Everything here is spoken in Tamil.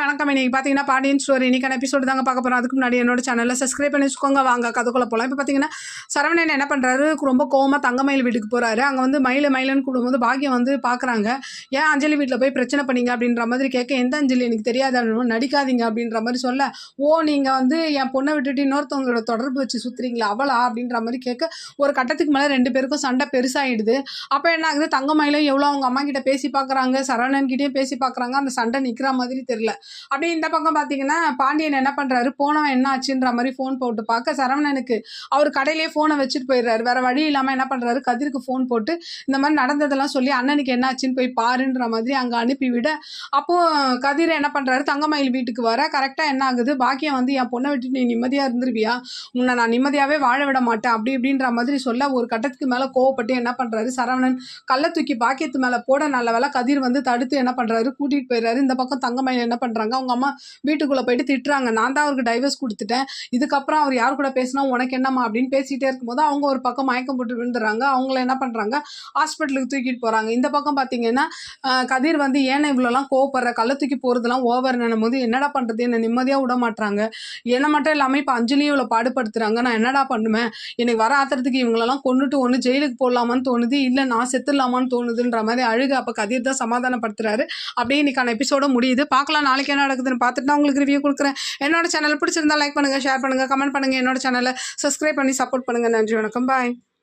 வணக்கம். இன்னைக்கு பார்த்தீங்கன்னா பாண்டியன் ஸ்டோரி இன்னைக்கான எபிசோடு தாங்க பார்க்க போகிறோம். அதுக்கு முன்னாடி என்னோட சேனலில் சப்ஸ்கிரைப் பண்ணி வச்சுக்கோங்க. வாங்க கதைக்குள்ள போகலாம். இப்போ பார்த்தீங்கன்னா சரவணன் என்ன பண்ணுறாரு, ரொம்ப கோவமாக தங்கமயில் வீட்டுக்கு போகிறாரு. அங்கே வந்து மயிலுன்னு கூடும்போது பாக்கியம் வந்து பார்க்குறாங்க. ஏன் அஞ்சலி வீட்டில் போய் பிரச்சனை பண்ணீங்க அப்படின்ற மாதிரி கேட்க, எந்த அஞ்சலி எனக்கு தெரியாத நடிக்காதீங்க அப்படின்ற மாதிரி சொல்ல, நீங்கள் வந்து என் பொண்ணை விட்டுட்டு இன்னொருத்தவங்களோட தொடர்பு வச்சு சுற்றுறீங்களா அவளா அப்படின்ற மாதிரி கேட்க, ஒரு கட்டத்துக்கு மேலே 2 பேருக்கும் சண்டை பெருசாகிடுது. அப்போ என்ன ஆகுது, தங்கமயிலும் எவ்வளோ அவங்க அம்மா கிட்ட பேசி பார்க்குறாங்க, சரவணன் கிட்டேயும் பேசி பார்க்குறாங்க. அந்த சண்டை நிற்கிற மாதிரி தெரியல. அப்படியே இந்த பக்கம் பார்த்தீங்கன்னா பாண்டியன் என்ன பண்ணுறாரு, போனவன் என்ன ஆச்சுன்ற மாதிரி ஃபோன் போட்டு பார்க்க, சரவணனுக்கு அவர் கடையிலே ஃபோனை வச்சுட்டு போயிடுறாரு. வேறு வழி இல்லாமல் என்ன பண்ணுறாரு, கதிருக்கு ஃபோன் போட்டு இந்த மாதிரி நடந்ததெல்லாம் சொல்லி அண்ணனுக்கு என்ன ஆச்சுன்னு போய் பாருன்ற மாதிரி அங்கே அனுப்பிவிட, அப்போது கதிர் என்ன பண்ணுறாரு, தங்கமயில் வீட்டுக்கு வர கரெக்டாக என்ன ஆகுது, பாக்கியம் வந்து என் பொண்ணை விட்டு நீ நிம்மதியாக இருந்துருவியா, உன்னை நான் நிம்மதியாகவே வாழ விட மாட்டேன் அப்படி இப்படின்ற மாதிரி சொல்ல, ஒரு கட்டத்துக்கு மேலே கோவப்பட்டு என்ன பண்ணுறாரு, சரவணன் கள்ள தூக்கி பாக்கியத்து மேலே போட, நல்ல வேலை கதிர் வந்து தடுத்து என்ன பண்ணுறாரு, கூட்டிகிட்டு போயிடுறாரு. இந்த பக்கம் தங்கமயில் என்ன பண்ணுறாங்க, அவங்க அம்மா வீட்டுக்குள்ளே போயிட்டு திட்டுறாங்க, நான் தான் அவருக்கு டைவர்ஸ் கொடுத்துட்டேன், இதுக்கப்புறம் அவர் யார் கூட பேசினா உனக்கு என்னம்மா அப்படின்னு பேசிகிட்டே இருக்கும்போது அவங்க ஒரு பக்கம் மயக்கம் போட்டு விழுந்துடுறாங்க. அவங்கள என்ன பண்ணுறாங்க, ஹாஸ்பிட்டலுக்கு தூக்கிட்டு போகிறாங்க. இந்த பக்கம் பார்த்தீங்கன்னா கதிர் வந்து ஏன்னா இவ்வளோலாம் கோவப்படுற, கள்ள தூக்கி போகிறதுலாம் ஓவர் போது என்னடா பண்ணுறது, என்னை நிம்மதியாக விட மாட்டாங்க, என்னை மட்டும் இல்லாமல் இப்போ அஞ்சலியும் இவ்வளோ பாடுபடுத்துறாங்க, நான் என்னடா பண்ணுவேன், எனக்கு வர ஆத்திரத்துக்கு இவங்களெல்லாம் கொண்டுட்டு ஒன்று ஜெயிலுக்கு போடலாமான்னு தோணுது, இல்லை நான் செத்துடலாமான்னு தோணுதுன்ற மாதிரி அழுக. அப்போ கதிர் தான் சமாதானப்படுத்துறாரு. அப்படியே இன்னைக்கான எபிசோட முடியுது. பார்க்கலாம் நாளைக்கு என்ன நடக்குதுன்னு பார்த்துட்டு நான் உங்களுக்கு ரிவ்யூ கொடுக்குறேன். என்னோட சேனல் பிடிச்சிருந்தா லைக் பண்ணுங்கள், ஷேர் பண்ணுங்கள், கமெண்ட் பண்ணுங்கள். என்னோட சேனலை சப்ஸ்கிரைப் பண்ணி சப்போர்ட் பண்ணுங்கள். நன்றி, வணக்கம், பாய்.